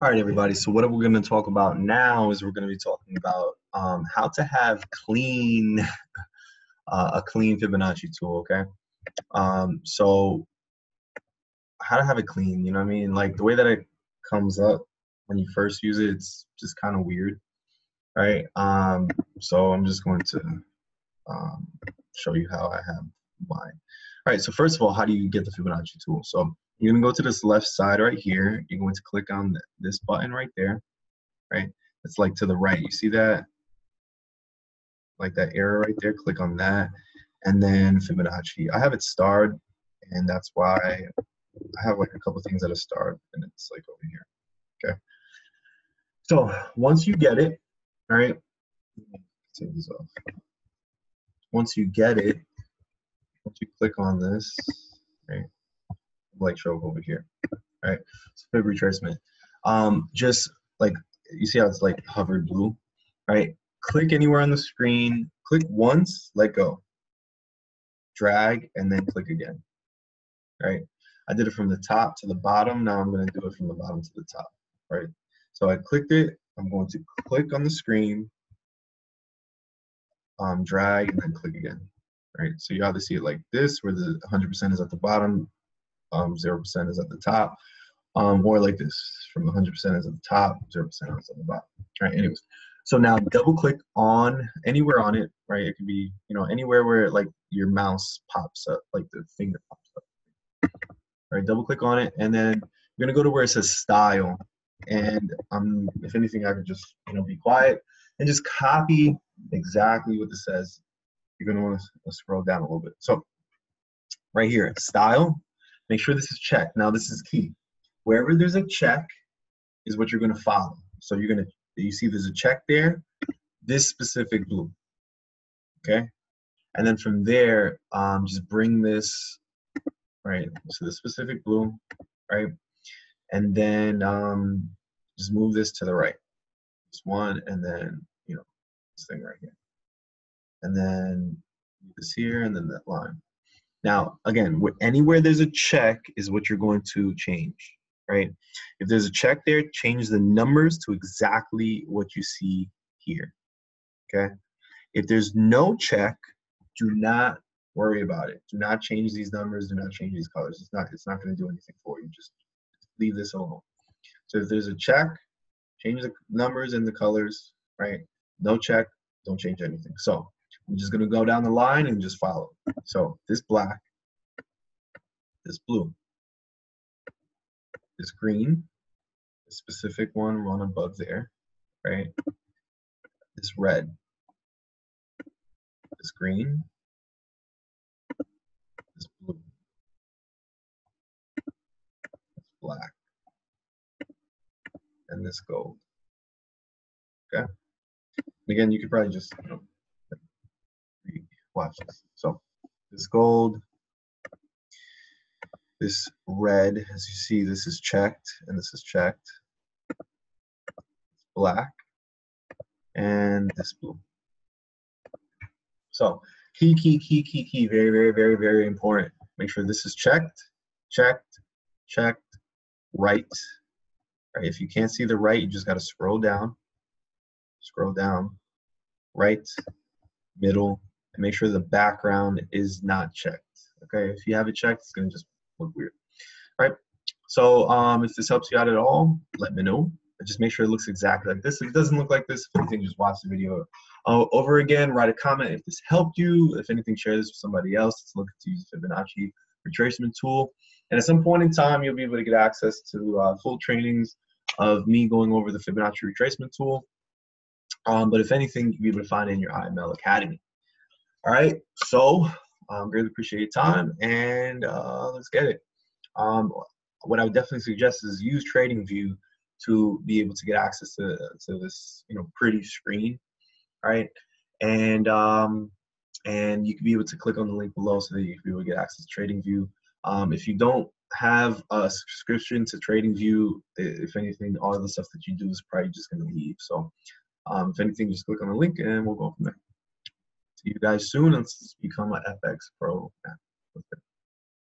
All right, everybody. So what we're going to talk about now is we're going to be talking about how to have clean a clean Fibonacci tool. Okay. So how to have it clean. You know what I mean? Like the way that it comes up when you first use it, it's just kind of weird, right? So I'm just going to show you how I have mine. All right. So first of all, how do you get the Fibonacci tool? So you're going to go to this left side right here. You're going to click on this button right there, right? It's like to the right. You see that? Like that arrow right there. Click on that. And then Fibonacci. I have it starred, and that's why I have like a couple things that are starred, and it's like over here. Okay. So once you get it, all right, take these off. Once you get it, once you click on this, right? Like show up over here, right? So Fib retracement. Just like you see how it's like hovered blue, right? Click anywhere on the screen. Click once, let go. Drag and then click again, right? I did it from the top to the bottom. Now I'm going to do it from the bottom to the top, right? So I clicked it. I'm going to click on the screen, drag, and then click again, right? So you either see it like this, where the 100% is at the bottom, 0% is at the top, or like this, from 100% is at the top, 0% is at the bottom. All right, anyways. So now double click on anywhere on it, right? It could be, you know, anywhere where like your mouse pops up, like the finger pops up. All right, double click on it, and then you're gonna go to where it says style. And if anything, I could just, you know, be quiet and just copy exactly what this says. You're gonna want to scroll down a little bit. So right here, style. Make sure this is checked. Now this is key. Wherever there's a check is what you're going to follow. So you're going to, you see there's a check there, this specific blue, okay? And then from there, just bring this, right, to the specific blue, right? And then just move this to the right. This one, and then, you know, this thing right here. And then this here, and then that line. Now, again, anywhere there's a check is what you're going to change, right? If there's a check there, change the numbers to exactly what you see here, okay? If there's no check, do not worry about it. Do not change these numbers. Do not change these colors. It's not going to do anything for you. Just leave this alone. So if there's a check, change the numbers and the colors, right? No check, don't change anything. So I'm just going to go down the line and just follow. So this black, this blue, this green, this specific one above there, right? This red, this green, this blue, this black, and this gold. Okay. And again, you could probably just, you know, watch this. So this gold, this red, as you see, this is checked and this is checked. Black and this blue. So key, very, very, very, very important. Make sure this is checked, checked, checked, right. Right. If you can't see the right, you just got to scroll down, right, middle, and make sure the background is not checked. Okay. If you have it checked, it's going to just look weird. All right. So if this helps you out at all, let me know. Just make sure it looks exactly like this. If it doesn't look like this, if anything, just watch the video over again. Write a comment if this helped you. If anything, share this with somebody else that's looking to use the Fibonacci Retracement Tool. And at some point in time, you'll be able to get access to full trainings of me going over the Fibonacci Retracement Tool. But if anything, you'll be able to find it in your IML Academy. All right. So really appreciate your time, and let's get it. What I would definitely suggest is use TradingView to be able to get access to this, you know, pretty screen, right? And you can be able to click on the link below so that you can be able to get access to TradingView. If you don't have a subscription to TradingView, if anything, all the stuff that you do is probably just going to leave. So if anything, just click on the link and we'll go from there. See you guys soon. Let's become an FxProNow.